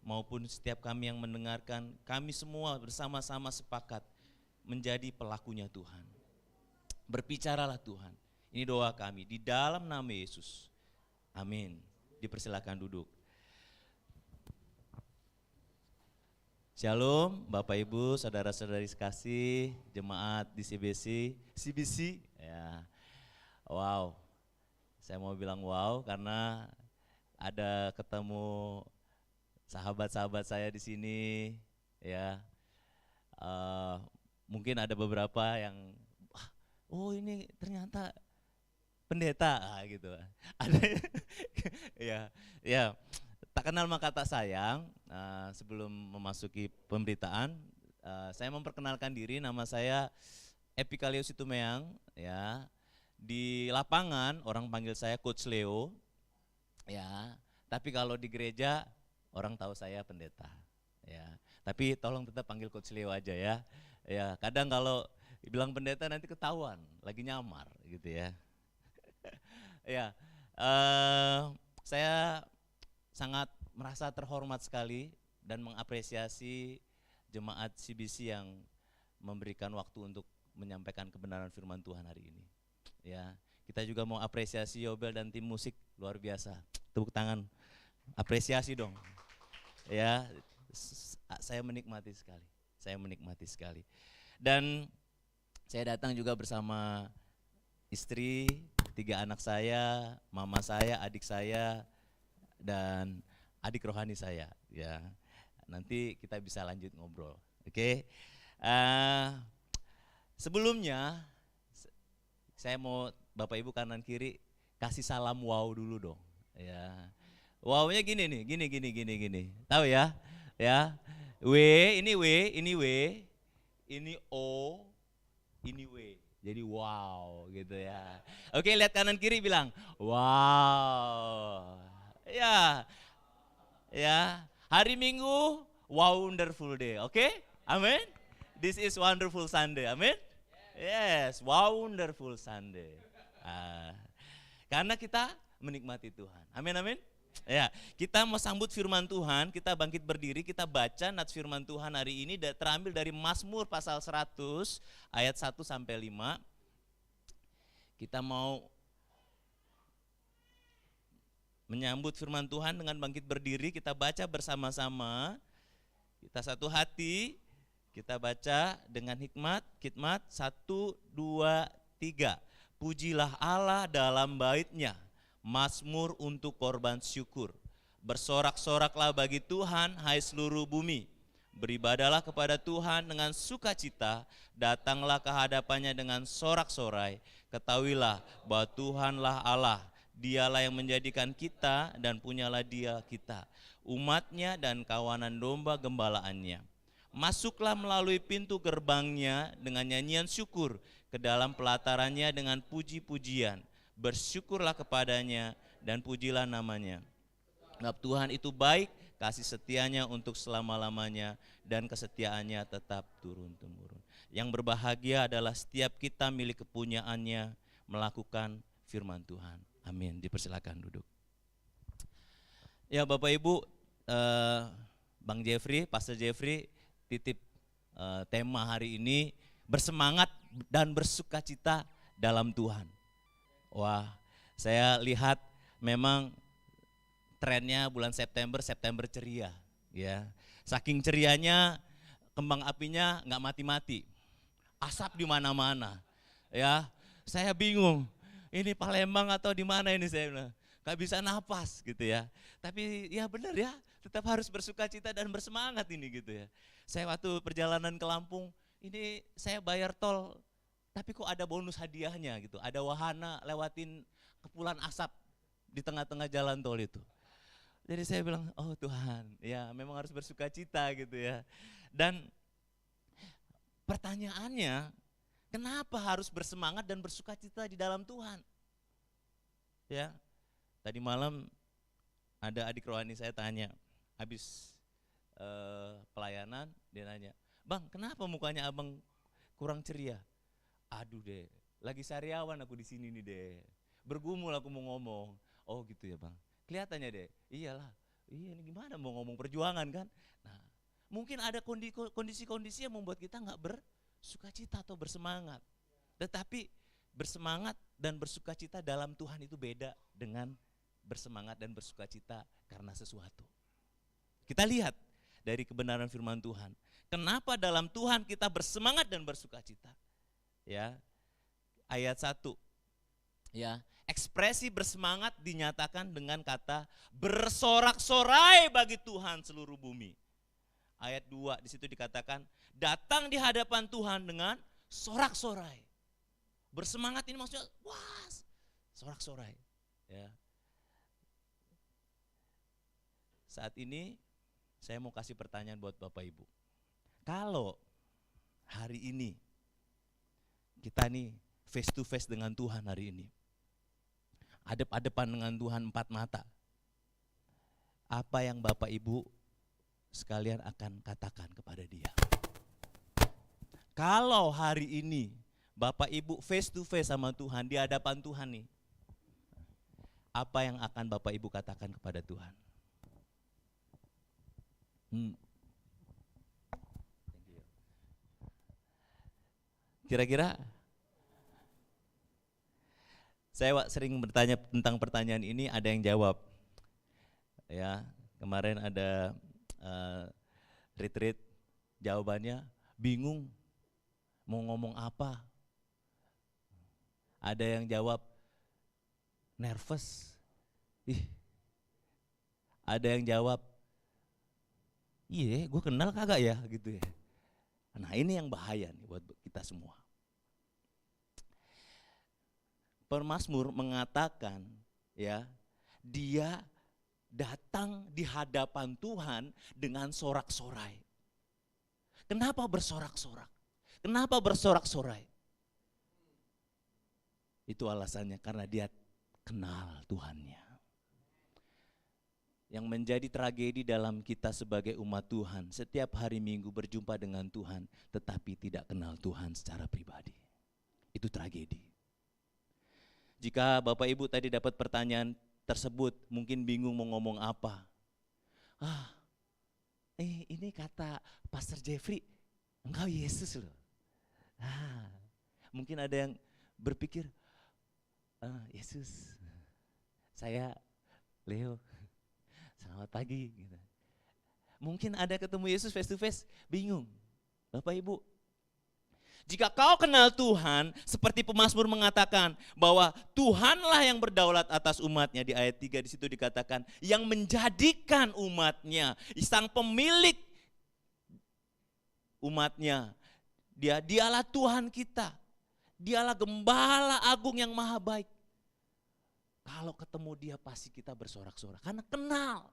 maupun setiap kami yang mendengarkan, kami semua bersama-sama sepakat menjadi pelakunya Tuhan. Berbicaralah Tuhan. Ini doa kami di dalam nama Yesus. Amin. Dipersilakan duduk. Shalom Bapak Ibu, saudara-saudari sekasih, jemaat di CBC ya. Wow, saya mau bilang wow karena ada ketemu sahabat-sahabat saya di sini ya. Mungkin ada beberapa yang, oh ini ternyata pendeta gitu. Ada ya. Tak kenal maka tak sayang. Sebelum memasuki pemberitaan, saya memperkenalkan diri. Nama saya Epikalius Situmeang. Ya, di lapangan orang panggil saya Coach Leo. Ya, tapi kalau di gereja orang tahu saya pendeta. Ya, tapi tolong tetap panggil Coach Leo aja ya. Ya, kadang kalau bilang pendeta nanti ketahuan, lagi nyamar gitu ya. Ya, saya sangat merasa terhormat sekali dan mengapresiasi jemaat CBC yang memberikan waktu untuk menyampaikan kebenaran firman Tuhan hari ini. Ya, kita juga mau apresiasi Yobel dan tim musik, luar biasa. Tepuk tangan, apresiasi dong. Ya, saya menikmati sekali. Dan saya datang juga bersama istri, 3 anak saya, mama saya, adik saya, dan adik rohani saya ya. Nanti kita bisa lanjut ngobrol. Oke. Sebelumnya saya mau Bapak Ibu kanan kiri kasih salam wow dulu dong ya. Wow-nya gini nih, gini. Tahu ya? Ya. W, ini O, ini W. Jadi wow gitu ya. Oke, lihat kanan kiri bilang wow. Ya, hari Minggu, wonderful day, oke? Amin. This is wonderful Sunday, amin. Yes, wonderful Sunday. Karena kita menikmati Tuhan, amin. Ya, kita mau sambut firman Tuhan, kita bangkit berdiri, kita baca nats firman Tuhan hari ini terambil dari Mazmur pasal 100 ayat 1 sampai 5. Kita mau menyambut firman Tuhan dengan bangkit berdiri, kita baca bersama-sama, kita satu hati, kita baca dengan hikmat, 1, 2, 3. Pujilah Allah dalam bait-Nya, Mazmur untuk korban syukur. Bersorak-soraklah bagi Tuhan, hai seluruh bumi. Beribadalah kepada Tuhan dengan sukacita, datanglah ke hadapannya dengan sorak-sorai. Ketahuilah bahwa Tuhanlah Allah, Dialah yang menjadikan kita dan punyalah Dia kita, umatnya dan kawanan domba gembalaannya. Masuklah melalui pintu gerbangnya dengan nyanyian syukur, ke dalam pelatarannya dengan puji-pujian. Bersyukurlah kepadanya dan pujilah namanya. Sebab Tuhan itu baik, kasih setianya untuk selama-lamanya dan kesetiaannya tetap turun-temurun. Yang berbahagia adalah setiap kita milik kepunyaannya melakukan firman Tuhan. Amin. Dipersilakan duduk. Ya Bapak Ibu, Bang Jeffrey, Pastor Jeffrey titip tema hari ini, bersemangat dan bersukacita dalam Tuhan. Wah, saya lihat memang trennya bulan September ceria, ya. Saking cerianya, kembang apinya nggak mati-mati, asap di mana-mana, ya. Saya bingung. Ini Palembang atau di mana ini, saya bilang, gak bisa napas gitu ya. Tapi ya benar ya, tetap harus bersukacita dan bersemangat ini gitu ya. Saya waktu perjalanan ke Lampung, ini saya bayar tol, tapi kok ada bonus hadiahnya gitu. Ada wahana lewatin kepulan asap di tengah-tengah jalan tol itu. Jadi saya bilang, oh Tuhan, ya memang harus bersukacita gitu ya. Dan pertanyaannya, kenapa harus bersemangat dan bersukacita di dalam Tuhan? Ya, tadi malam ada adik rohani saya tanya, habis pelayanan dia nanya, Bang, kenapa mukanya abang kurang ceria? Aduh deh, lagi sariawan aku di sini nih deh, bergumul aku mau ngomong. Oh gitu ya Bang, kelihatannya deh, iyalah Iya, ini gimana mau ngomong perjuangan kan? Nah, mungkin ada kondisi-kondisi yang membuat kita nggak bersukacita atau bersemangat. Tetapi bersemangat dan bersukacita dalam Tuhan itu beda dengan bersemangat dan bersukacita karena sesuatu. Kita lihat dari kebenaran firman Tuhan. Kenapa dalam Tuhan kita bersemangat dan bersukacita? Ya. Ayat 1. Ya, ekspresi bersemangat dinyatakan dengan kata bersorak-sorai bagi Tuhan seluruh bumi. Ayat 2 di situ dikatakan datang di hadapan Tuhan dengan sorak-sorai. Bersemangat ini maksudnya wah, sorak-sorai. Ya. Saat ini saya mau kasih pertanyaan buat Bapak Ibu. Kalau hari ini kita nih face to face dengan Tuhan hari ini, hadap-hadapan dengan Tuhan 4 mata, apa yang Bapak Ibu sekalian akan katakan kepada Dia? Kalau hari ini Bapak Ibu face to face sama Tuhan, di hadapan Tuhan nih, apa yang akan Bapak Ibu katakan kepada Tuhan? Kira-kira saya sering bertanya tentang pertanyaan ini, ada yang jawab. Ya, kemarin ada retreat, jawabannya bingung mau ngomong apa. Ada yang jawab nervous. Ada yang jawab, iya, gue kenal kagak ya, gitu ya. Nah, ini yang bahaya nih buat kita semua. Pemazmur mengatakan, ya, dia datang di hadapan Tuhan dengan sorak-sorai. Kenapa bersorak-sorak? Kenapa bersorak-sorai? Itu alasannya karena dia kenal Tuhannya. Yang menjadi tragedi dalam kita sebagai umat Tuhan, setiap hari Minggu berjumpa dengan Tuhan, tetapi tidak kenal Tuhan secara pribadi. Itu tragedi. Jika Bapak Ibu tadi dapat pertanyaan tersebut, mungkin bingung mau ngomong apa. Ini kata Pastor Jeffrey, engkau Yesus loh. Mungkin ada yang berpikir, Yesus, saya Leo. Selamat pagi. Gitu. Mungkin ada ketemu Yesus face to face, bingung. Bapak Ibu, jika kau kenal Tuhan, seperti pemazmur mengatakan bahwa Tuhanlah yang berdaulat atas umatnya, di ayat 3 di situ dikatakan yang menjadikan umatnya, sang pemilik umatnya. Dialah Tuhan kita. Dialah gembala agung yang maha baik. Kalau ketemu dia pasti kita bersorak-sorak karena kenal.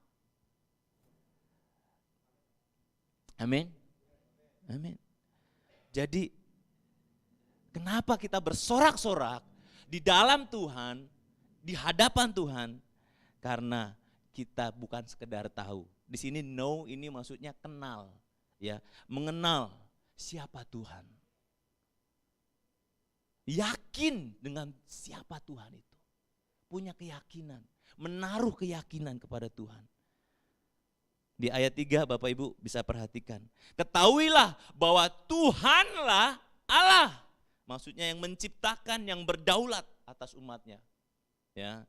Amin. Amin. Jadi kenapa kita bersorak-sorak di dalam Tuhan, di hadapan Tuhan? Karena kita bukan sekedar tahu. Di sini know ini maksudnya kenal, ya, mengenal siapa Tuhan. Yakin dengan siapa Tuhan itu. Punya keyakinan, menaruh keyakinan kepada Tuhan. Di ayat 3 Bapak Ibu bisa perhatikan. Ketahuilah bahwa Tuhanlah Allah. Maksudnya yang menciptakan, yang berdaulat atas umatnya. Ya,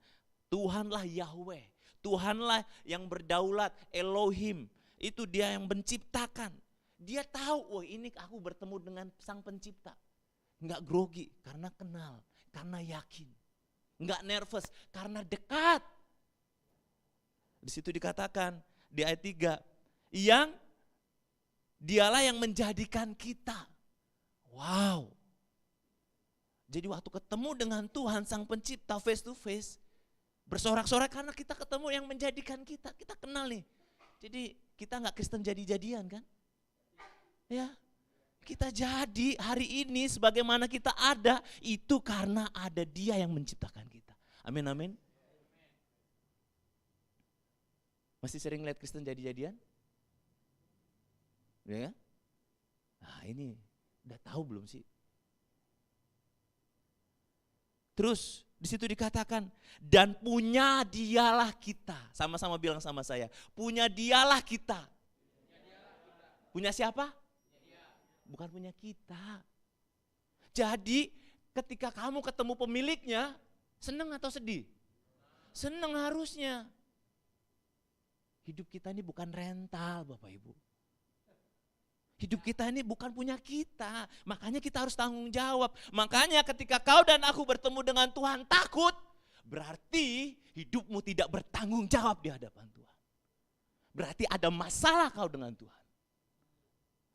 Tuhanlah Yahweh. Tuhanlah yang berdaulat, Elohim. Itu dia yang menciptakan. Dia tahu, ini aku bertemu dengan sang pencipta. Enggak grogi karena kenal, karena yakin. Enggak nervous karena dekat. Di situ dikatakan di ayat 3, dialah yang menjadikan kita. Wow. Jadi waktu ketemu dengan Tuhan sang pencipta face to face, bersorak-sorak karena kita ketemu yang menjadikan kita. Kita kenal nih. Jadi kita enggak Kristen jadi-jadian kan? Ya. Kita jadi hari ini sebagaimana kita ada, itu karena ada Dia yang menciptakan kita. Amin, amin. Masih sering lihat Kristen jadi-jadian? Ya? Nah ini, udah tahu belum sih? Terus Di situ dikatakan, dan punya dialah kita. Sama-sama bilang sama saya, punya dialah kita. Punya siapa? Bukan punya kita. Jadi ketika kamu ketemu pemiliknya, senang atau sedih? Senang harusnya. Hidup kita ini bukan rental Bapak Ibu. Hidup kita ini bukan punya kita. Makanya kita harus tanggung jawab. Makanya ketika kau dan aku bertemu dengan Tuhan takut, berarti hidupmu tidak bertanggung jawab di hadapan Tuhan. Berarti ada masalah kau dengan Tuhan.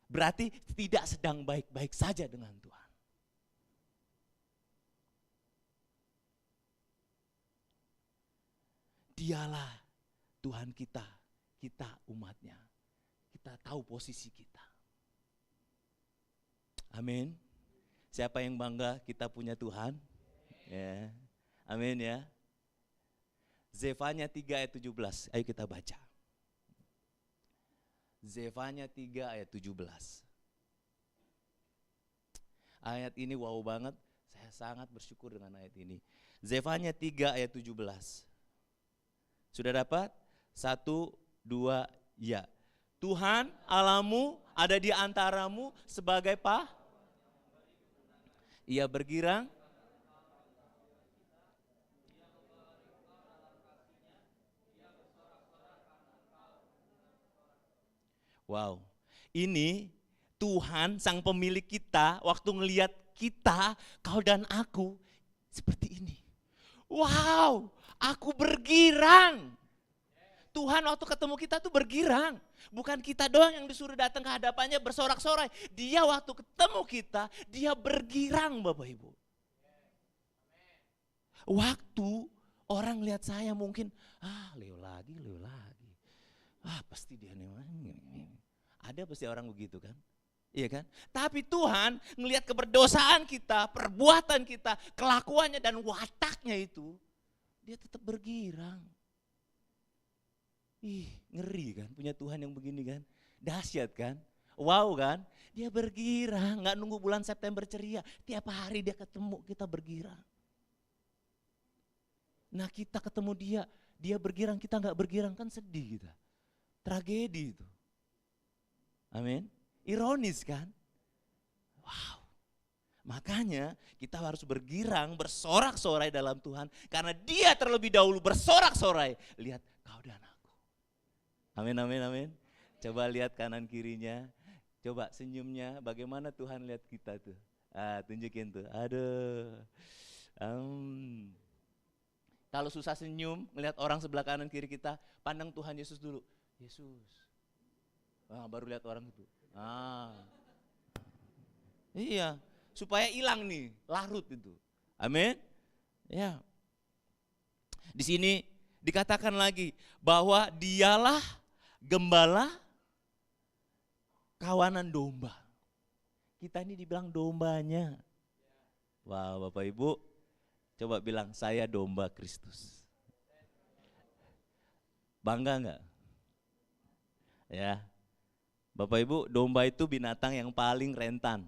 Berarti tidak sedang baik-baik saja dengan Tuhan. Dialah Tuhan kita, kita umatnya. Kita tahu posisi kita. Amin. Siapa yang bangga kita punya Tuhan? Ya. Amin ya. Zefanya 3 ayat 17. Ayo kita baca. Zefanya 3 ayat 17. Ayat ini wow banget. Saya sangat bersyukur dengan ayat ini. Zefanya 3 ayat 17. Sudah dapat? 1, 2, ya. Tuhan Allahmu ada di antaramu sebagai Ia bergirang. Wow, ini Tuhan sang pemilik kita waktu ngelihat kita, kau dan aku seperti ini. Wow, aku bergirang. Tuhan waktu ketemu kita tuh bergirang. Bukan kita doang yang disuruh datang ke hadapannya bersorak-sorai. Dia waktu ketemu kita, dia bergirang Bapak Ibu. Waktu orang lihat saya mungkin, Leo lagi. Pasti dia nih. Ada pasti orang begitu kan? Iya kan? Tapi Tuhan ngelihat keberdosaan kita, perbuatan kita, kelakuannya dan wataknya itu, dia tetap bergirang. Ngeri kan punya Tuhan yang begini kan? Dahsyat kan? Wow kan? Dia bergirang, gak nunggu bulan September ceria. Tiap hari dia ketemu, kita bergirang. Nah kita ketemu dia bergirang, kita gak bergirang kan sedih kita. Tragedi itu. Amin. Ironis kan? Wow. Makanya kita harus bergirang, bersorak-sorai dalam Tuhan. Karena dia terlebih dahulu bersorak-sorai. Lihat kau dan aku. Amin, amin, amin. Coba lihat kanan kirinya. Coba senyumnya, bagaimana Tuhan lihat kita tuh. Tunjukin tuh, aduh. Kalau susah senyum, melihat orang sebelah kanan kiri kita, pandang Tuhan Yesus dulu. Yesus. Baru lihat orang itu. Iya, supaya hilang nih, larut itu. Amin. Ya. Di sini dikatakan lagi bahwa dialah gembala kawanan domba. Kita ini dibilang dombanya. Wow, Bapak Ibu, coba bilang saya domba Kristus. Bangga enggak? Ya. Bapak Ibu, domba itu binatang yang paling rentan.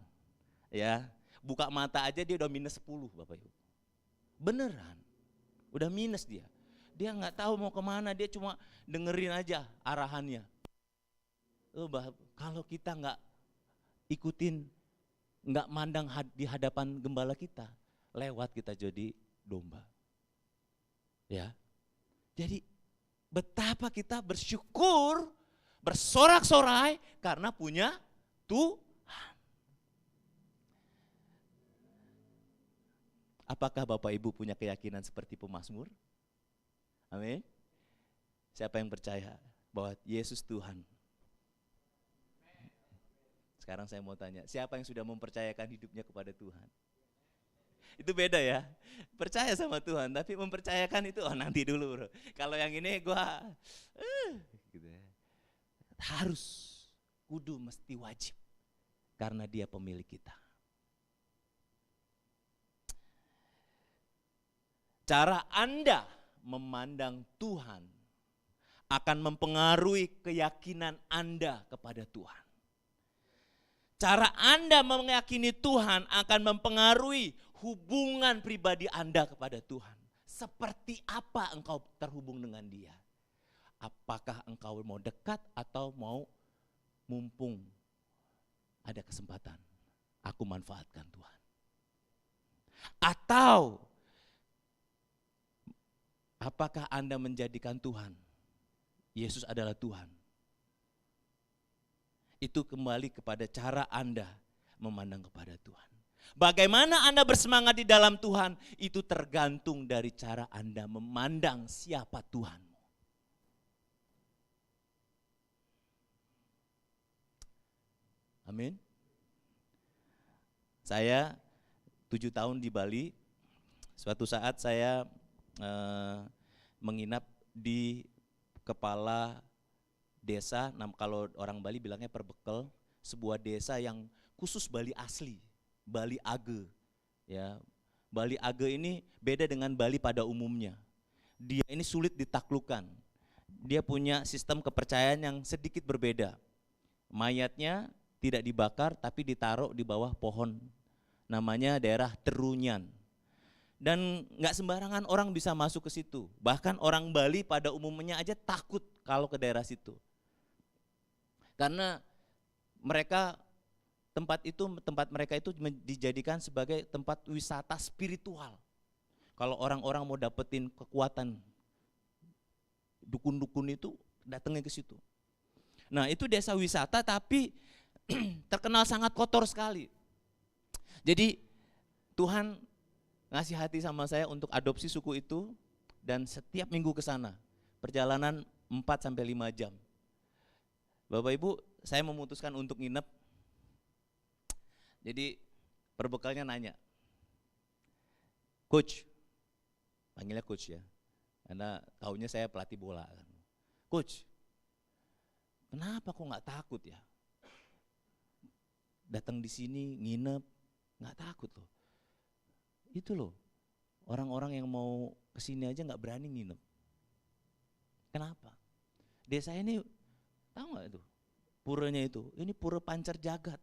Ya. Buka mata aja dia udah minus 10, Bapak Ibu. Beneran. Udah minus dia. Dia enggak tahu mau kemana, dia cuma dengerin aja arahannya. Kalau kita enggak ikutin, enggak mandang di hadapan gembala kita, lewat kita jadi domba. Ya. Jadi betapa kita bersyukur, bersorak-sorai karena punya Tuhan. Apakah Bapak Ibu punya keyakinan seperti pemazmur? Amin. Siapa yang percaya bahwa Yesus Tuhan? Sekarang saya mau tanya, siapa yang sudah mempercayakan hidupnya kepada Tuhan? Itu beda ya, percaya sama Tuhan, tapi mempercayakan itu nanti dulu bro. Kalau yang ini gua gitu ya. Harus, kudu, mesti wajib, karena dia pemilik kita. Cara Anda memandang Tuhan akan mempengaruhi keyakinan Anda kepada Tuhan. Cara Anda meyakini Tuhan akan mempengaruhi hubungan pribadi Anda kepada Tuhan. Seperti apa engkau terhubung dengan Dia? Apakah engkau mau dekat atau mau mumpung ada kesempatan, aku manfaatkan Tuhan? Atau apakah Anda menjadikan Tuhan, Yesus adalah Tuhan? Itu kembali kepada cara Anda memandang kepada Tuhan. Bagaimana Anda bersemangat di dalam Tuhan, itu tergantung dari cara Anda memandang siapa Tuhanmu. Amin. Saya 7 tahun di Bali. Suatu saat saya menginap di kepala desa, kalau orang Bali bilangnya Perbekel, sebuah desa yang khusus Bali asli, Bali Age. Ya, Bali Age ini beda dengan Bali pada umumnya. Dia ini sulit ditaklukkan. Dia punya sistem kepercayaan yang sedikit berbeda. Mayatnya tidak dibakar tapi ditaruh di bawah pohon. Namanya daerah Terunyan. Dan nggak sembarangan orang bisa masuk ke situ. Bahkan orang Bali pada umumnya aja takut kalau ke daerah situ. Karena tempat mereka itu dijadikan sebagai tempat wisata spiritual. Kalau orang-orang mau dapetin kekuatan, dukun-dukun itu datangnya ke situ. Nah, itu desa wisata tapi terkenal sangat kotor sekali. Jadi Tuhan ngasih hati sama saya untuk adopsi suku itu, dan setiap minggu ke sana. Perjalanan 4-5 jam. Bapak Ibu, saya memutuskan untuk nginep. Jadi perbekalnya nanya, Coach, panggilnya Coach ya, karena tahunya saya pelatih bola. Coach, kenapa kok nggak takut ya? Datang di sini nginep, nggak takut loh. Itu loh, orang-orang yang mau kesini aja nggak berani nginep. Kenapa? Desa ini, tahu nggak itu? Puranya itu, ini pura Pancar Jagat.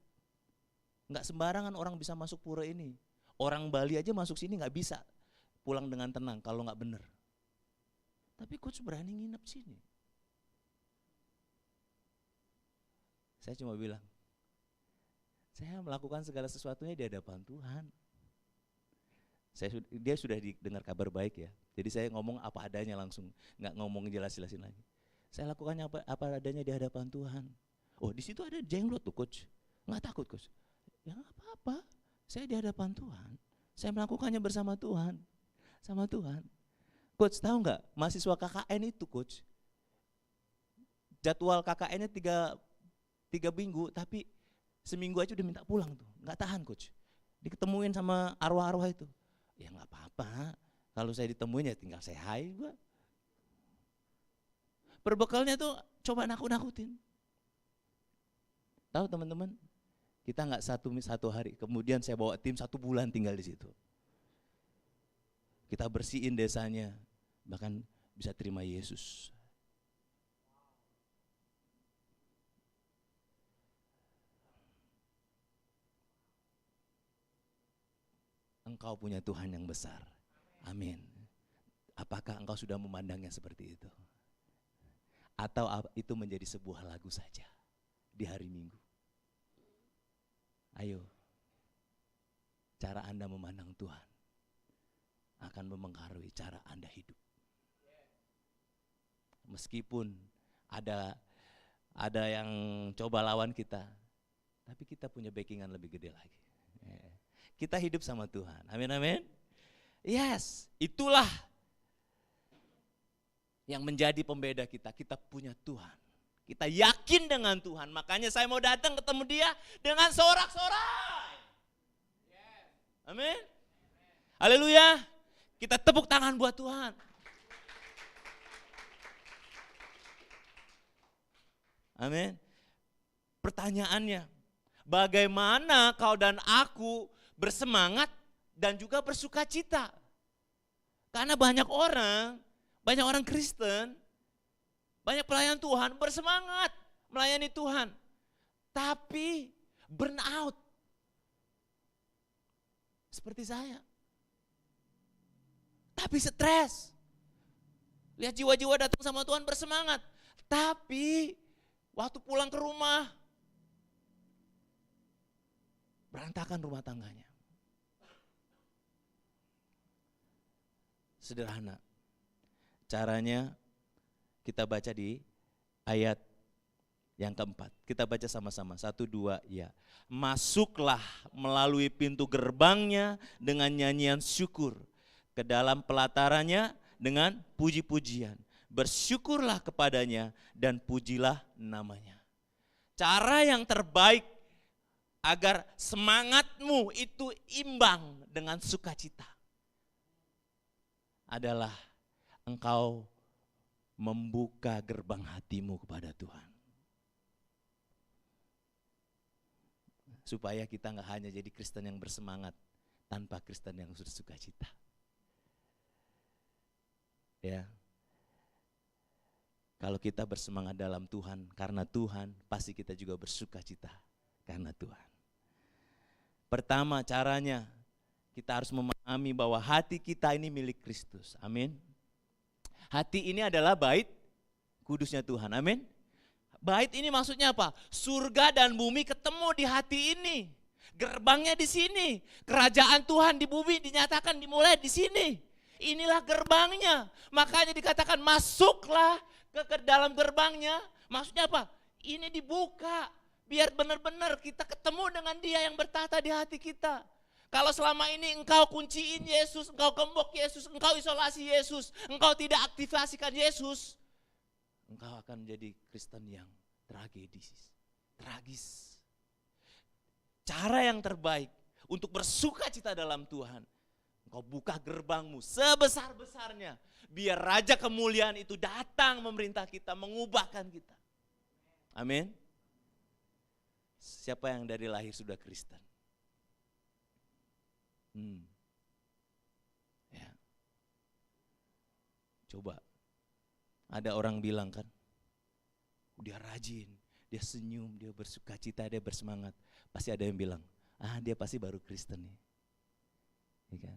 Nggak sembarangan orang bisa masuk pura ini. Orang Bali aja masuk sini nggak bisa pulang dengan tenang kalau nggak bener. Tapi Coach berani nginep sini. Saya cuma bilang, saya melakukan segala sesuatunya di hadapan Tuhan. Dia sudah dengar kabar baik ya. Jadi saya ngomong apa adanya langsung, nggak ngomong jelas-jelasin lagi. Saya lakukannya apa adanya di hadapan Tuhan. Oh, di situ ada jenglot tuh Coach. Nggak takut Coach. Ya nggak apa-apa. Saya di hadapan Tuhan. Saya melakukannya bersama Tuhan. Sama Tuhan. Coach tahu nggak? Mahasiswa KKN itu Coach. Jadwal KKN-nya 3 minggu, tapi seminggu aja udah minta pulang tuh. Nggak tahan Coach. Diketemuin sama arwah-arwah itu. Ya nggak apa-apa. Kalau saya ditemuin ya tinggal say hi gua. Perbekalnya tuh coba nakut-nakutin. Tahu teman-teman? Kita nggak satu hari, kemudian saya bawa tim 1 bulan tinggal di situ. Kita bersihin desanya, bahkan bisa terima Yesus. Engkau punya Tuhan yang besar. Amin. Apakah engkau sudah memandangnya seperti itu? Atau itu menjadi sebuah lagu saja di hari Minggu? Ayo, cara Anda memandang Tuhan akan mempengaruhi cara Anda hidup. Meskipun ada yang coba lawan kita, tapi kita punya backingan lebih gede lagi. Kita hidup sama Tuhan. Amin, amin. Yes, itulah yang menjadi pembeda kita. Kita punya Tuhan. Kita yakin dengan Tuhan, makanya saya mau datang ketemu Dia dengan sorak-sorai. Amin. Haleluya. Kita tepuk tangan buat Tuhan. Amin. Pertanyaannya, bagaimana kau dan aku bersemangat dan juga bersuka cita? Karena banyak orang Kristen, banyak pelayan Tuhan bersemangat melayani Tuhan, tapi burn out. Seperti saya, tapi stres. Lihat jiwa-jiwa datang sama Tuhan bersemangat. Tapi waktu pulang ke rumah, berantakan rumah tangganya. Sederhana. Caranya kita baca di ayat yang keempat. Kita baca sama-sama. 1, 2, ya. Masuklah melalui pintu gerbangnya dengan nyanyian syukur. Ke dalam pelatarannya dengan puji-pujian. Bersyukurlah kepadanya dan pujilah namanya. Cara yang terbaik agar semangatmu itu imbang dengan sukacita adalah engkau membuka gerbang hatimu kepada Tuhan. Supaya kita nggak hanya jadi Kristen yang bersemangat tanpa Kristen yang bersuka cita. Ya. Kalau kita bersemangat dalam Tuhan karena Tuhan, pasti kita juga bersuka cita karena Tuhan. Pertama caranya, kita harus memahami bahwa hati kita ini milik Kristus. Amin. Hati ini adalah bait kudusnya Tuhan. Amin. Bait ini maksudnya apa? Surga dan bumi ketemu di hati ini. Gerbangnya di sini. Kerajaan Tuhan di bumi dinyatakan dimulai di sini. Inilah gerbangnya. Makanya dikatakan masuklah ke dalam gerbangnya. Maksudnya apa? Ini dibuka. Biar benar-benar kita ketemu dengan Dia yang bertahta di hati kita. Kalau selama ini engkau kunciin Yesus, engkau gembok Yesus, engkau isolasi Yesus, engkau tidak aktivasikan Yesus, engkau akan menjadi Kristen yang tragis. Cara yang terbaik untuk bersuka cita dalam Tuhan, engkau buka gerbangmu sebesar-besarnya, biar Raja kemuliaan itu datang memerintah kita, mengubahkan kita. Amin. Siapa yang dari lahir sudah Kristen? Ya. Coba, ada orang bilang kan, dia rajin, dia senyum, dia bersuka cita, dia bersemangat. Pasti ada yang bilang, dia pasti baru Kristen nih. Ya kan?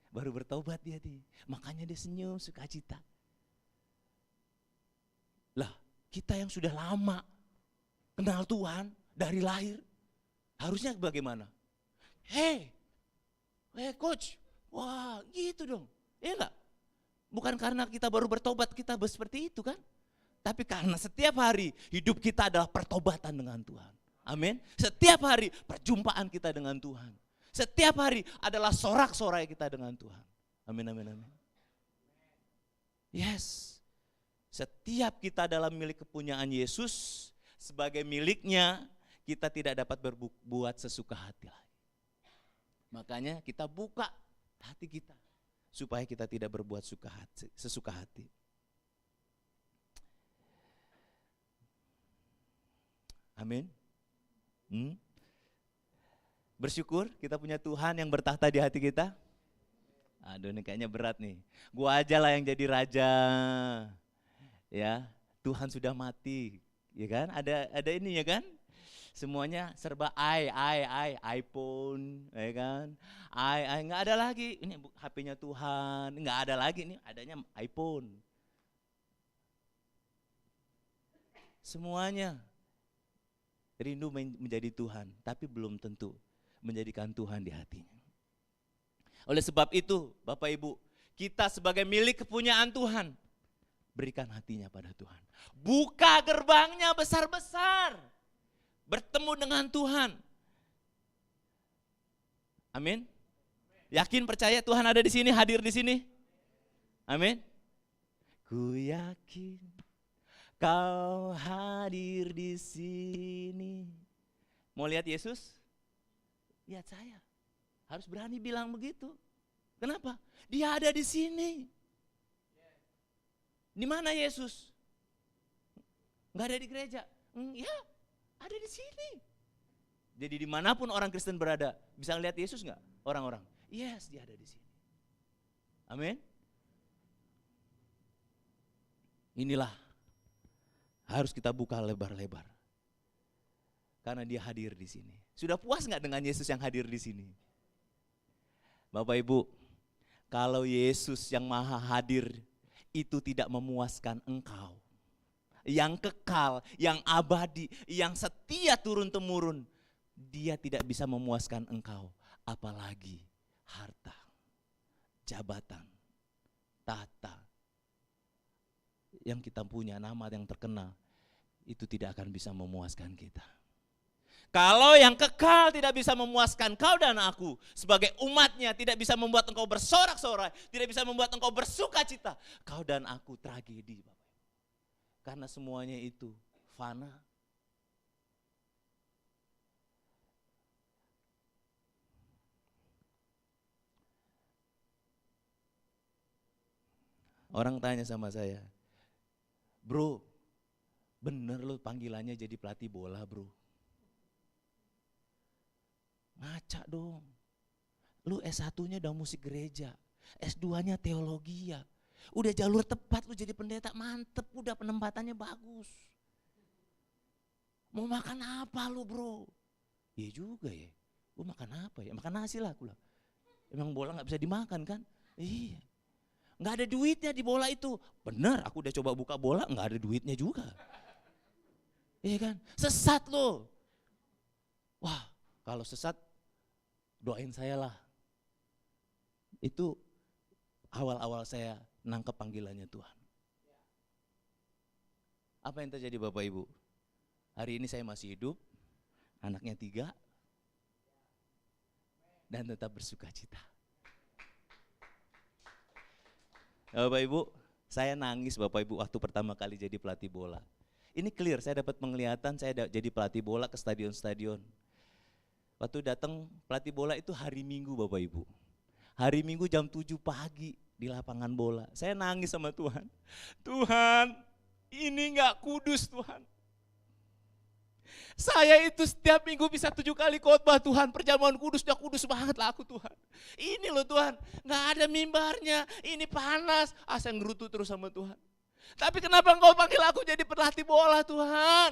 Baru bertobat dia nih, makanya dia senyum, suka cita. Lah, kita yang sudah lama kenal Tuhan dari lahir, harusnya bagaimana? Hey coach, wah gitu dong, iya enggak? Bukan karena kita baru bertobat kita seperti itu kan? Tapi karena setiap hari hidup kita adalah pertobatan dengan Tuhan. Amin. Setiap hari perjumpaan kita dengan Tuhan. Setiap hari adalah sorak-sorai kita dengan Tuhan. Amin. Yes. Setiap kita dalam milik kepunyaan Yesus, sebagai miliknya kita tidak dapat berbuat sesuka hati lagi. Makanya kita buka hati kita supaya kita tidak berbuat sesuka hati. Amin. Bersyukur kita punya Tuhan yang bertahta di hati kita. Aduh, ini kayaknya berat nih. Gua aja lah yang jadi raja. Ya, Tuhan sudah mati, ya kan? Ada ini ya kan? Semuanya serba iPhone, ya kan? Nggak ada lagi. Ini HP-nya Tuhan, nggak ada lagi. Ini adanya iPhone. Semuanya rindu menjadi Tuhan, tapi belum tentu menjadikan Tuhan di hatinya. Oleh sebab itu, Bapak Ibu, kita sebagai milik kepunyaan Tuhan, berikan hatinya pada Tuhan. Buka gerbangnya besar-besar. Bertemu dengan Tuhan. Amin. Yakin percaya Tuhan ada di sini, hadir di sini? Amin. Ku yakin Kau hadir di sini. Mau lihat Yesus? Lihat saya. Harus berani bilang begitu. Kenapa? Dia ada di sini. Di mana Yesus? Enggak ada di gereja. Ya, ada di sini. Jadi dimanapun orang Kristen berada, bisa lihat Yesus enggak? Orang-orang. Yes, dia ada di sini. Amin. Inilah harus kita buka lebar-lebar. Karena dia hadir di sini. Sudah puas enggak dengan Yesus yang hadir di sini? Bapak Ibu, Kalau Yesus yang maha hadir itu tidak memuaskan engkau, yang kekal, yang abadi, yang setia turun-temurun, dia tidak bisa memuaskan engkau. Apalagi harta, jabatan, tahta yang kita punya, nama yang terkenal, itu tidak akan bisa memuaskan kita. Kalau yang kekal tidak bisa memuaskan kau dan aku sebagai umatnya, tidak bisa membuat engkau bersorak-sorai, tidak bisa membuat engkau bersuka cita, kau dan aku tragedi, Bapak. Karena semuanya itu fana. Orang tanya sama saya, bro, bener lo panggilannya jadi pelatih bola, bro? Ngaca dong. Lu S1-nya udah musik gereja, S2-nya teologi ya. Udah jalur tepat lu jadi pendeta, mantep, udah penempatannya bagus. Mau makan apa lu, bro? Iya juga ya. Lu makan apa ya? Makan nasi lah aku lah. Emang bola gak bisa dimakan kan? Iya. Gak ada duitnya di bola itu. Bener, aku udah coba buka bola, gak ada duitnya juga. Iya kan? Sesat lo. Wah, kalau sesat doain saya lah. Itu awal-awal saya nangkep panggilannya Tuhan. Apa yang terjadi Bapak Ibu? Hari ini saya masih hidup, anaknya 3, dan tetap bersuka cita. Bapak Ibu, saya nangis Bapak Ibu waktu pertama kali jadi pelatih bola. Ini clear, saya dapat penglihatan saya jadi pelatih bola ke stadion-stadion. Waktu datang pelatih bola itu hari Minggu Bapak Ibu. Hari Minggu jam 7 pagi di lapangan bola. Saya nangis sama Tuhan. Tuhan, ini gak kudus Tuhan. Saya itu setiap minggu bisa 7 kali khotbah Tuhan. Perjamuan kudus, udah kudus banget lah aku Tuhan. Ini loh Tuhan, gak ada mimbarnya, ini panas. Saya ngerutu terus sama Tuhan. Tapi kenapa engkau panggil aku jadi pelatih bola Tuhan?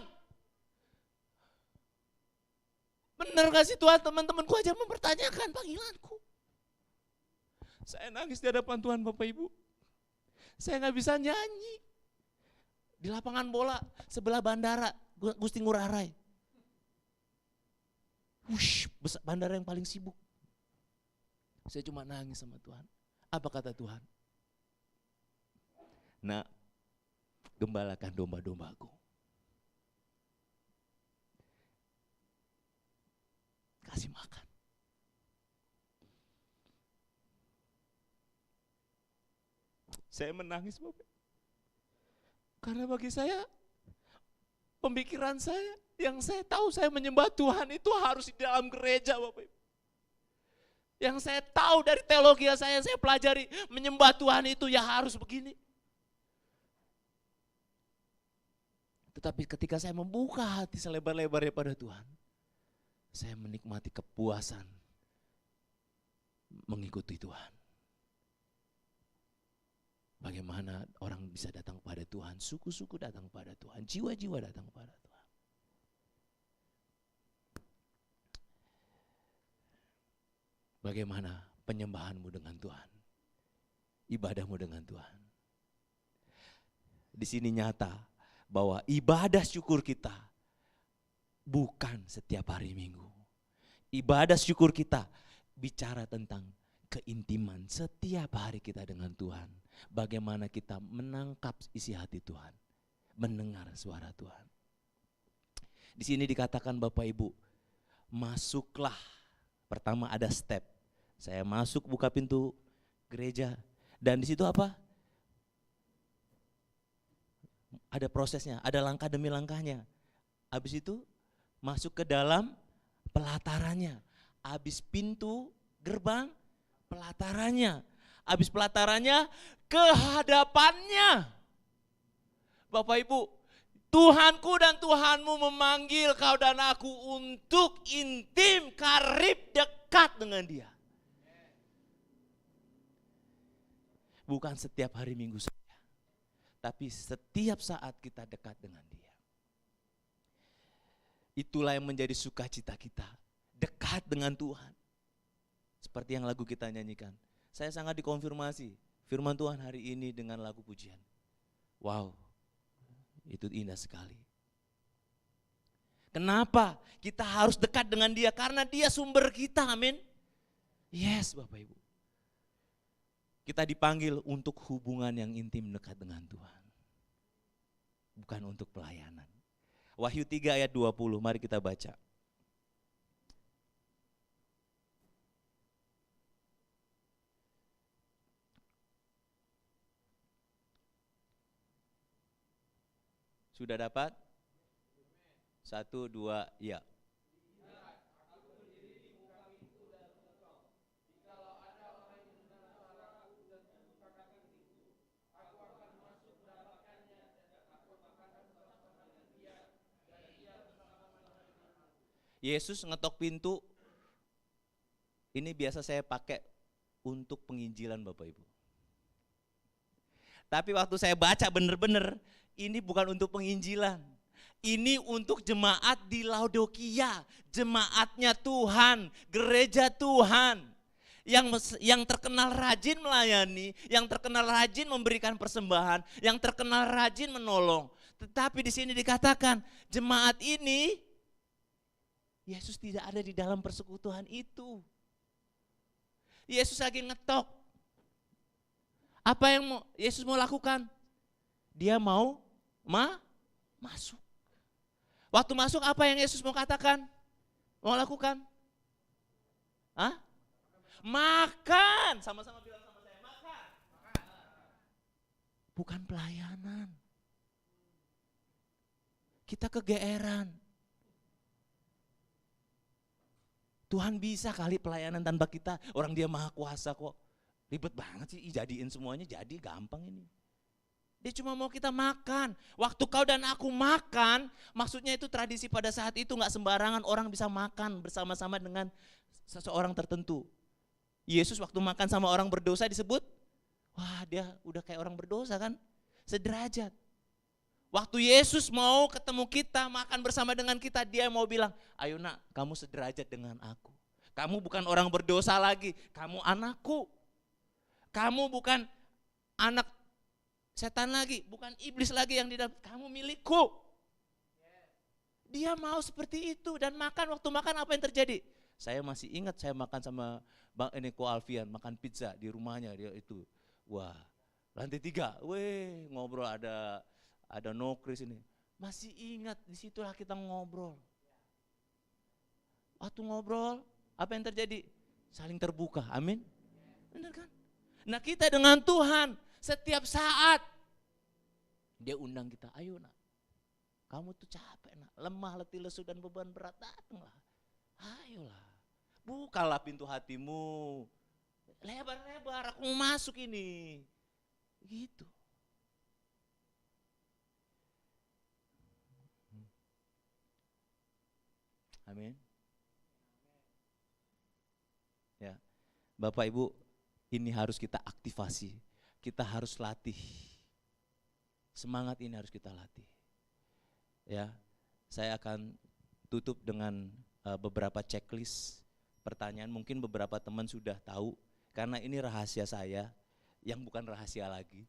Benar gak sih Tuhan, teman-temanku aja mempertanyakan panggilanku. Saya nangis di hadapan Tuhan Bapak Ibu. Saya gak bisa nyanyi. Di lapangan bola sebelah bandara Gusti Ngurah Rai. Wush, bandara yang paling sibuk. Saya cuma nangis sama Tuhan. Apa kata Tuhan? Nah, gembalakan domba-dombaku. Kasih makan. Saya menangis Bapak. Karena bagi saya, pemikiran saya, yang saya tahu saya menyembah Tuhan itu harus di dalam gereja Bapak Ibu. Yang saya tahu dari teologi saya pelajari, menyembah Tuhan itu ya harus begini. Tetapi ketika saya membuka hati selebar-lebarnya pada Tuhan, saya menikmati kepuasan mengikuti Tuhan. Bagaimana orang bisa datang kepada Tuhan, suku-suku datang kepada Tuhan, jiwa-jiwa datang kepada Tuhan. Bagaimana penyembahanmu dengan Tuhan, ibadahmu dengan Tuhan. Di sini nyata bahwa ibadah syukur kita bukan setiap hari Minggu. Ibadah syukur kita bicara tentang keintiman setiap hari kita dengan Tuhan. Bagaimana kita menangkap isi hati Tuhan, mendengar suara Tuhan. Di sini dikatakan Bapak Ibu, masuklah. Pertama ada step. Saya masuk buka pintu gereja dan di situ apa? Ada prosesnya, ada langkah demi langkahnya. Habis itu masuk ke dalam pelatarannya. Habis pintu gerbang pelatarannya. Habis pelatarannya ke hadapannya. Bapak Ibu, Tuhanku dan Tuhanmu memanggil kau dan aku untuk intim, karib, dekat dengan Dia. Bukan setiap hari Minggu saja, tapi setiap saat kita dekat dengan Dia. Itulah yang menjadi sukacita kita, dekat dengan Tuhan. Seperti yang lagu kita nyanyikan, saya sangat dikonfirmasi firman Tuhan hari ini dengan lagu pujian. Wow, itu indah sekali. Kenapa kita harus dekat dengan Dia? Karena Dia sumber kita, amin. Yes, Bapak Ibu. Kita dipanggil untuk hubungan yang intim dekat dengan Tuhan. Bukan untuk pelayanan. Wahyu 3 ayat 20, mari kita baca. Sudah dapat? 1, 2, ya. Yesus ngetok pintu, ini biasa saya pakai untuk penginjilan Bapak Ibu. Tapi waktu saya baca bener-bener, ini bukan untuk penginjilan. Ini untuk jemaat di Laodikia, jemaatnya Tuhan, gereja Tuhan. Yang terkenal rajin melayani, yang terkenal rajin memberikan persembahan, yang terkenal rajin menolong. Tetapi di sini dikatakan, jemaat ini Yesus tidak ada di dalam persekutuan itu. Yesus lagi ngetok. Apa yang Yesus mau lakukan? Dia mau masuk. Waktu masuk apa yang Yesus mau katakan? Mau lakukan? Hah? Makan. Sama-sama bilang sama saya, makan. Bukan pelayanan. Kita kegeeran. Tuhan bisa kali pelayanan tanpa kita, orang Dia maha kuasa kok. Ribet banget sih, jadiin semuanya jadi gampang ini. Dia cuma mau kita makan. Waktu kau dan aku makan, maksudnya itu tradisi pada saat itu gak sembarangan orang bisa makan bersama-sama dengan seseorang tertentu. Yesus waktu makan sama orang berdosa disebut, wah dia udah kayak orang berdosa kan, sederajat. Waktu Yesus mau ketemu kita, makan bersama dengan kita, Dia mau bilang, ayo nak, kamu sederajat dengan aku. Kamu bukan orang berdosa lagi, kamu anakku. Kamu bukan anak setan lagi, bukan iblis lagi yang di dalam, kamu milikku. Dia mau seperti itu dan makan, waktu makan apa yang terjadi? Saya masih ingat saya makan sama Bang Eneko Alfian, makan pizza di rumahnya dia itu. Wah, lantai 3, ngobrol ada Nokris ini. Masih ingat, disitulah kita ngobrol. Waktu ngobrol, apa yang terjadi? Saling terbuka, amin. Benar kan? Nah kita dengan Tuhan, setiap saat, Dia undang kita, ayo nak. Kamu tuh capek nak, lemah, letih, lesu dan beban berat, datanglah. Ayolah, bukalah pintu hatimu. Lebar-lebar, aku mau masuk ini. Gitu. Amin. Ya, Bapak Ibu, ini harus kita aktivasi, kita harus latih. Semangat ini harus kita latih. Ya, saya akan tutup dengan beberapa checklist pertanyaan. Mungkin beberapa teman sudah tahu, karena ini rahasia saya, yang bukan rahasia lagi.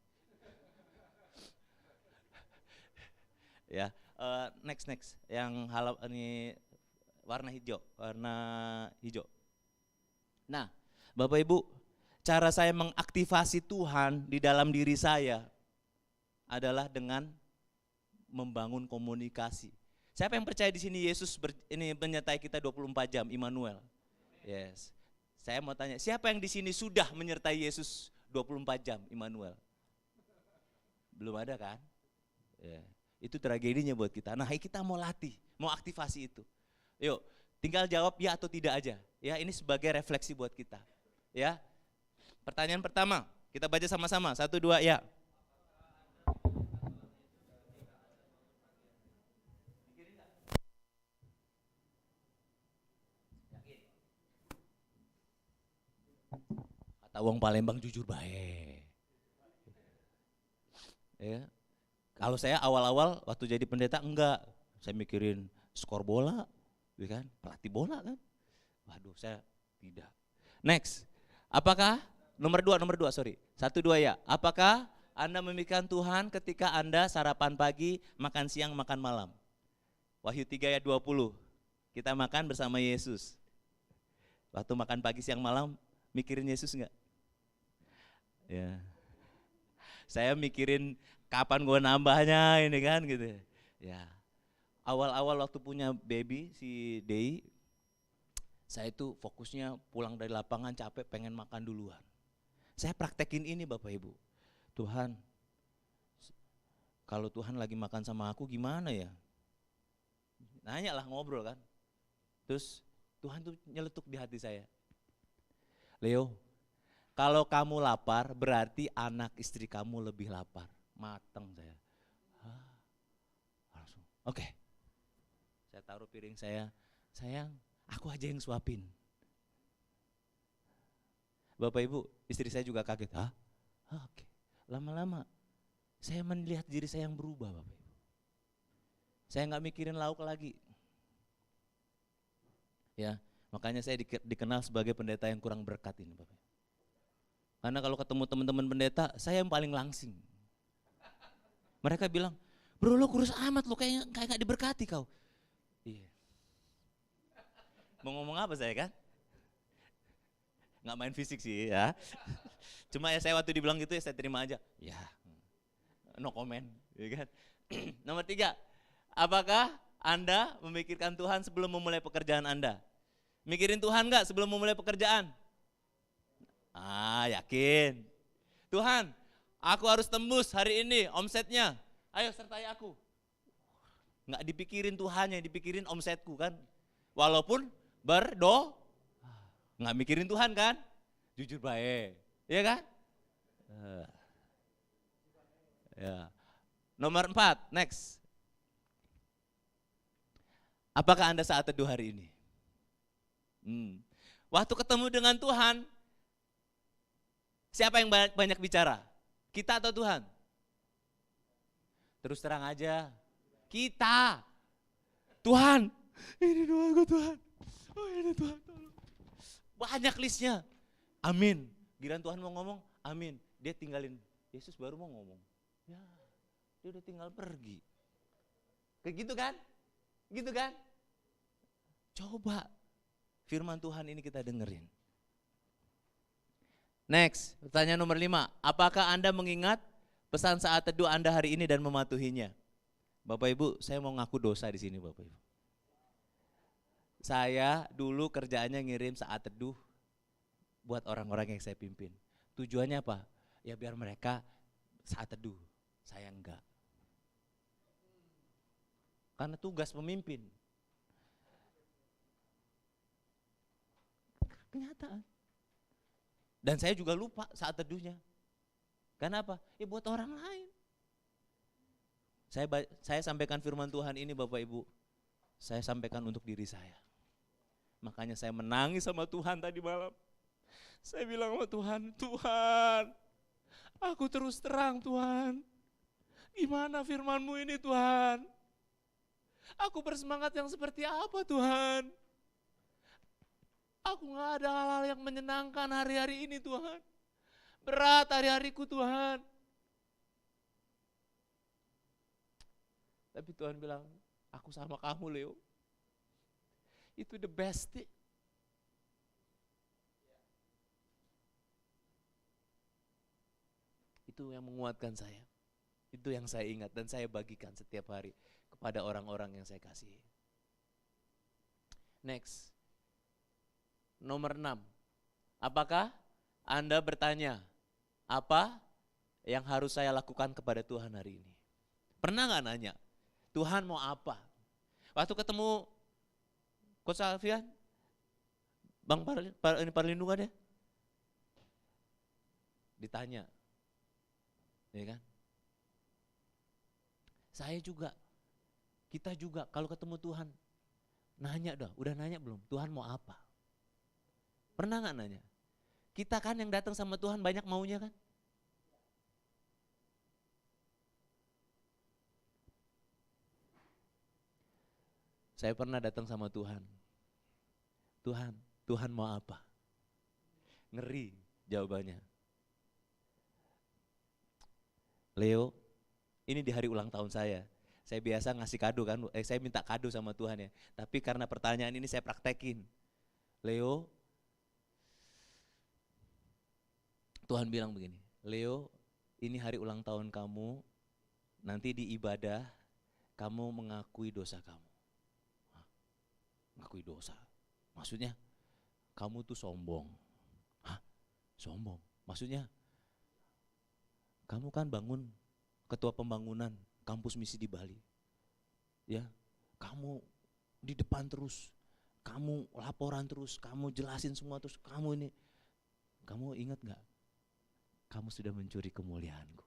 Ya, next, yang ini warna hijau. Nah, Bapak Ibu, cara saya mengaktifasi Tuhan di dalam diri saya adalah dengan membangun komunikasi. Siapa yang percaya di sini Yesus ini menyertai kita 24 jam, Immanuel? Yes. Saya mau tanya, siapa yang di sini sudah menyertai Yesus 24 jam, Immanuel? Belum ada kan? Ya. Itu tragedinya buat kita. Nah, kita mau latih, mau aktivasi itu. Yuk, tinggal jawab ya atau tidak aja. Ya, ini sebagai refleksi buat kita. Ya. Pertanyaan pertama, kita baca sama-sama. 1, 2, ya. Kata wong Palembang jujur baik. Ya. Kalau saya awal-awal waktu jadi pendeta enggak, saya mikirin skor bola, ya kan, pelatih bola kan. Waduh, saya tidak. Next, apakah Nomor dua, sorry. 1, 2 ya. Apakah Anda memikirkan Tuhan ketika Anda sarapan pagi, makan siang, makan malam? Wahyu 3 ayat 20. Kita makan bersama Yesus. Waktu makan pagi, siang, malam, mikirin Yesus enggak? Ya. Saya mikirin kapan gue nambahnya ini kan gitu. Ya. Awal-awal waktu punya baby si Dei, saya itu fokusnya pulang dari lapangan capek pengen makan duluan. Saya praktekin ini Bapak Ibu. Tuhan, kalau Tuhan lagi makan sama aku gimana ya? Nanya lah, ngobrol kan. Terus Tuhan tuh nyeletuk di hati saya. Leo, kalau kamu lapar berarti anak istri kamu lebih lapar. Mateng saya. Langsung, oke. Saya taruh piring saya, sayang aku aja yang suapin. Bapak Ibu, istri saya juga kaget. Hah? Oke. Lama-lama saya melihat diri saya yang berubah Bapak Ibu. Saya nggak mikirin lauk lagi. Ya, makanya saya dikenal sebagai pendeta yang kurang berkat ini Bapak Ibu. Karena kalau ketemu teman-teman pendeta, saya yang paling langsing. Mereka bilang, bro lo kurus amat, lo kayak nggak diberkati kau. Iya. Mau ngomong apa saya kan? Nggak main fisik sih ya. Cuma ya saya waktu dibilang gitu ya saya terima aja. Ya, no comment, ya kan. Nomor 3, apakah Anda memikirkan Tuhan sebelum memulai pekerjaan Anda? Mikirin Tuhan nggak sebelum memulai pekerjaan? Yakin. Tuhan, aku harus tembus hari ini omsetnya. Ayo sertai aku. Nggak dipikirin Tuhan, yang dipikirin omsetku kan. Walaupun nggak mikirin Tuhan kan. Jujur baik, iya kan? Ya. Nomor 4, next. Apakah Anda saat teduh hari ini? Waktu ketemu dengan Tuhan, siapa yang banyak bicara? Kita atau Tuhan? Terus terang aja, kita. Tuhan, ini doaku Tuhan. Oh ini Tuhan. Banyak listnya. Amin. Giliran Tuhan mau ngomong, amin. Dia tinggalin. Yesus baru mau ngomong. Ya, dia udah tinggal pergi. Kayak gitu kan? Gitu kan? Coba firman Tuhan ini kita dengerin. Next, pertanyaan nomor 5. Apakah Anda mengingat pesan saat teduh Anda hari ini dan mematuhinya? Bapak Ibu, saya mau ngaku dosa di sini Bapak Ibu. Saya dulu kerjaannya ngirim saat teduh buat orang-orang yang saya pimpin. Tujuannya apa? Ya biar mereka saat teduh, saya enggak. Karena tugas pemimpin. Kenyataan. Dan saya juga lupa saat teduhnya. Kenapa? Ya buat orang lain. Saya sampaikan firman Tuhan ini Bapak Ibu. Saya sampaikan untuk diri saya. Makanya saya menangis sama Tuhan tadi malam. Saya bilang sama Tuhan, Tuhan, aku terus terang Tuhan. Gimana firman-Mu ini Tuhan? Aku bersemangat yang seperti apa Tuhan? Aku gak ada hal-hal yang menyenangkan hari-hari ini Tuhan. Berat hari-hariku Tuhan. Tapi Tuhan bilang, aku sama kamu Leo. Itu the best thing. Itu yang menguatkan saya. Itu yang saya ingat dan saya bagikan setiap hari kepada orang-orang yang saya kasihi. Next. Nomor 6. Apakah Anda bertanya, apa yang harus saya lakukan kepada Tuhan hari ini? Pernah gak nanya, Tuhan mau apa? Waktu ketemu Coach Alfian, Bang Perlindungan ya, ditanya, ya kan? Saya juga, kita juga kalau ketemu Tuhan, nanya dah, udah nanya belum? Tuhan mau apa? Pernah gak nanya? Kita kan yang datang sama Tuhan banyak maunya kan? Saya pernah datang sama Tuhan. Tuhan mau apa? Ngeri jawabannya. Leo, ini di hari ulang tahun saya. Saya biasa ngasih kado kan, saya minta kado sama Tuhan ya. Tapi karena pertanyaan ini saya praktekin. Leo, Tuhan bilang begini, Leo, ini hari ulang tahun kamu, nanti di ibadah kamu mengakui dosa kamu. Hah? Mengakui dosa? Maksudnya kamu tuh sombong. Hah? Sombong? Maksudnya kamu kan bangun ketua pembangunan kampus misi di Bali. Ya, kamu di depan terus, kamu laporan terus, kamu jelasin semua terus, kamu ini. Kamu ingat gak? Kamu sudah mencuri kemuliaanku.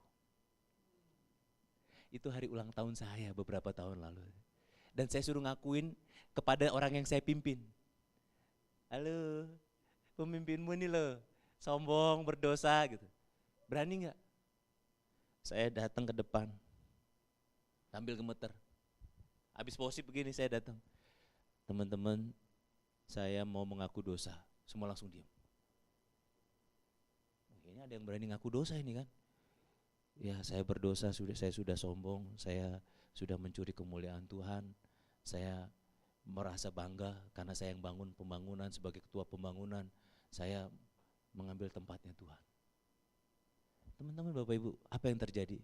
Itu hari ulang tahun saya beberapa tahun lalu. Dan saya suruh ngakuin kepada orang yang saya pimpin. Halo, pemimpinmu nih loh, sombong, berdosa gitu. Berani gak? Saya datang ke depan, sambil gemeter. Habis posisi begini saya datang. Teman-teman, saya mau mengaku dosa. Semua langsung diam. Kayaknya ada yang berani ngaku dosa ini kan. Ya, saya berdosa, saya sudah sombong, saya sudah mencuri kemuliaan Tuhan. Saya merasa bangga karena saya yang bangun pembangunan sebagai ketua pembangunan. Saya mengambil tempatnya Tuhan. Teman-teman, Bapak Ibu, apa yang terjadi?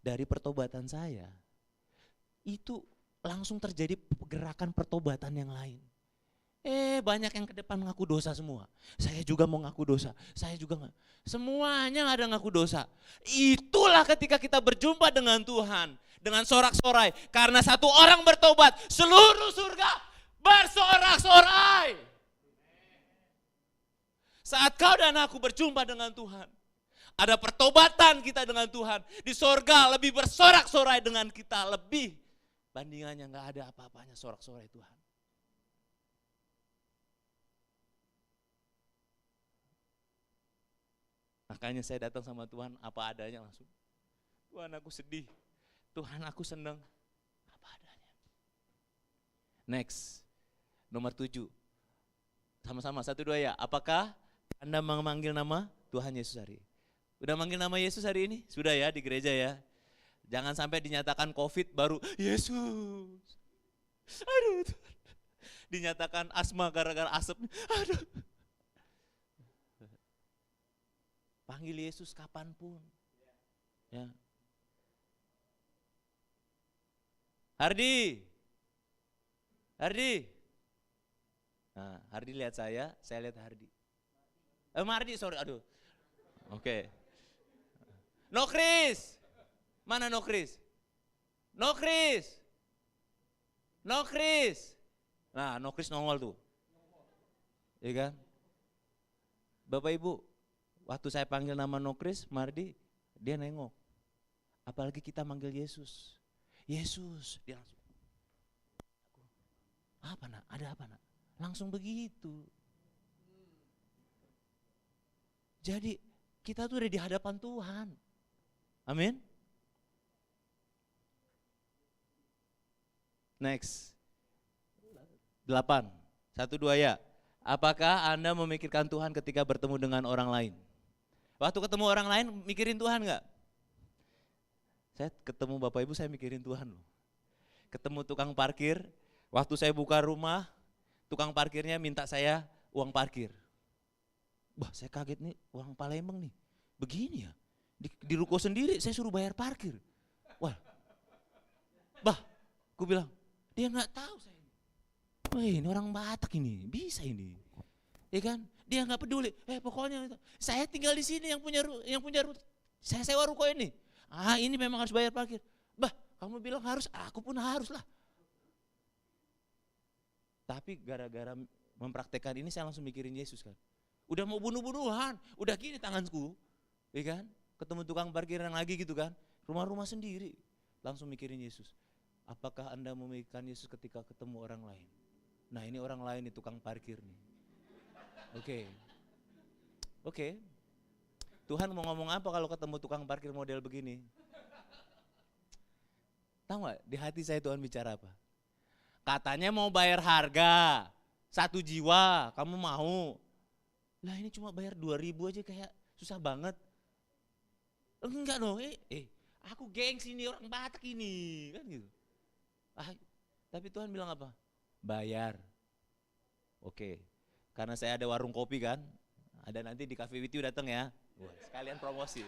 Dari pertobatan saya, itu langsung terjadi gerakan pertobatan yang lain. Banyak yang ke depan ngaku dosa semua. Saya juga mau ngaku dosa, saya juga nggak. Semuanya ada ngaku dosa. Itulah ketika kita berjumpa dengan Tuhan, dengan sorak-sorai. Karena satu orang bertobat, seluruh surga bersorak-sorai. Saat kau dan aku berjumpa dengan Tuhan, ada pertobatan kita dengan Tuhan. Di sorga lebih bersorak-sorai dengan kita, lebih bandingannya gak ada apa-apanya sorak-sorai Tuhan. Makanya saya datang sama Tuhan apa adanya langsung. Tuhan aku sedih, Tuhan aku senang, apa adanya. Next, nomor 7. Sama-sama, 1, 2 ya. Apakah Anda memanggil nama Tuhan Yesus hari ini? Udah manggil nama Yesus hari ini? Sudah ya di gereja ya. Jangan sampai dinyatakan COVID baru Yesus. Aduh, dinyatakan asma gara-gara asap. Aduh. Panggil Yesus kapanpun. Ya. Hardi. Nah, Hardi lihat saya lihat Hardi. Mardi, sorry, aduh. Oke. No Chris. Mana No Chris? No Chris. Nah, No Chris nongol tuh. Iya kan? Bapak Ibu, waktu saya panggil nama No Chris, Mardi, dia nengok. Apalagi kita manggil Yesus. Yesus, dia langsung. Apa nak? Ada apa nak? Langsung begitu. Jadi kita tuh udah di hadapan Tuhan. Amin. Next. 8. 1, 2 ya. Apakah Anda memikirkan Tuhan ketika bertemu dengan orang lain? Waktu ketemu orang lain mikirin Tuhan enggak? Saya ketemu Bapak Ibu saya mikirin Tuhan loh. Ketemu tukang parkir, waktu saya buka rumah, tukang parkirnya minta saya uang parkir. Bah, saya kaget nih, uang Palembang nih. Begini ya. Di ruko sendiri saya suruh bayar parkir. Wah. Bah, aku bilang, dia enggak tahu saya. Wah, ini orang Batak ini, bisa ini. Ya kan? Dia enggak peduli. Pokoknya saya tinggal di sini yang punya saya sewa ruko ini. Ini memang harus bayar parkir. Bah, kamu bilang harus, aku pun harus lah. Tapi gara-gara mempraktekkan ini saya langsung mikirin Yesus kan. Udah mau bunuh-bunuhan, udah gini tanganku, ya kan? Ketemu tukang parkir yang lagi gitu kan, rumah-rumah sendiri, langsung mikirin Yesus. Apakah Anda memikirkan Yesus ketika ketemu orang lain? Nah ini orang lain nih tukang parkir nih. Oke. Tuhan mau ngomong apa kalau ketemu tukang parkir model begini? Tahu gak di hati saya Tuhan bicara apa? Katanya mau bayar harga 1 jiwa, kamu mau? Lah ini cuma bayar 2.000 aja kayak susah banget. Enggak dong, Aku gengsi nih orang Batak ini, kan gitu. Tapi Tuhan bilang apa? Bayar. Oke, karena saya ada warung kopi kan, ada nanti di Cafe With You datang ya. Wah, sekalian promosi.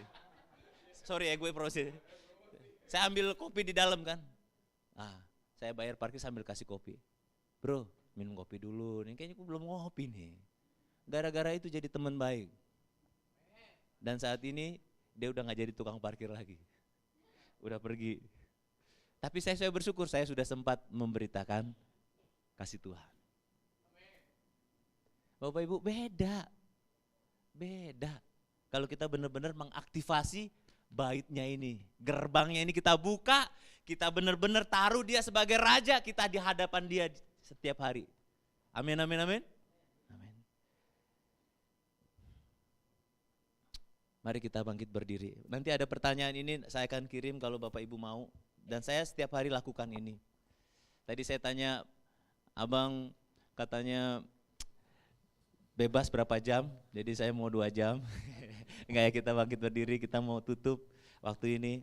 Sorry ya gue promosi. Saya ambil kopi di dalam kan. Saya bayar parkir sambil kasih kopi. Bro, minum kopi dulu. Nih kayaknya gue belum ngopi nih. Gara-gara itu jadi teman baik. Dan saat ini dia udah gak jadi tukang parkir lagi. Udah pergi. Tapi saya bersyukur saya sudah sempat memberitakan kasih Tuhan. Bapak Ibu beda. Kalau kita benar-benar mengaktifasi baitnya ini. Gerbangnya ini kita buka, kita benar-benar taruh dia sebagai raja, kita di hadapan dia setiap hari. Amin, amin, amin. Mari kita bangkit berdiri. Nanti ada pertanyaan ini saya akan kirim kalau Bapak Ibu mau. Dan saya setiap hari lakukan ini. Tadi saya tanya, abang katanya bebas berapa jam? Jadi saya mau 2 jam. Enggak ya, kita bangkit berdiri, kita mau tutup waktu ini.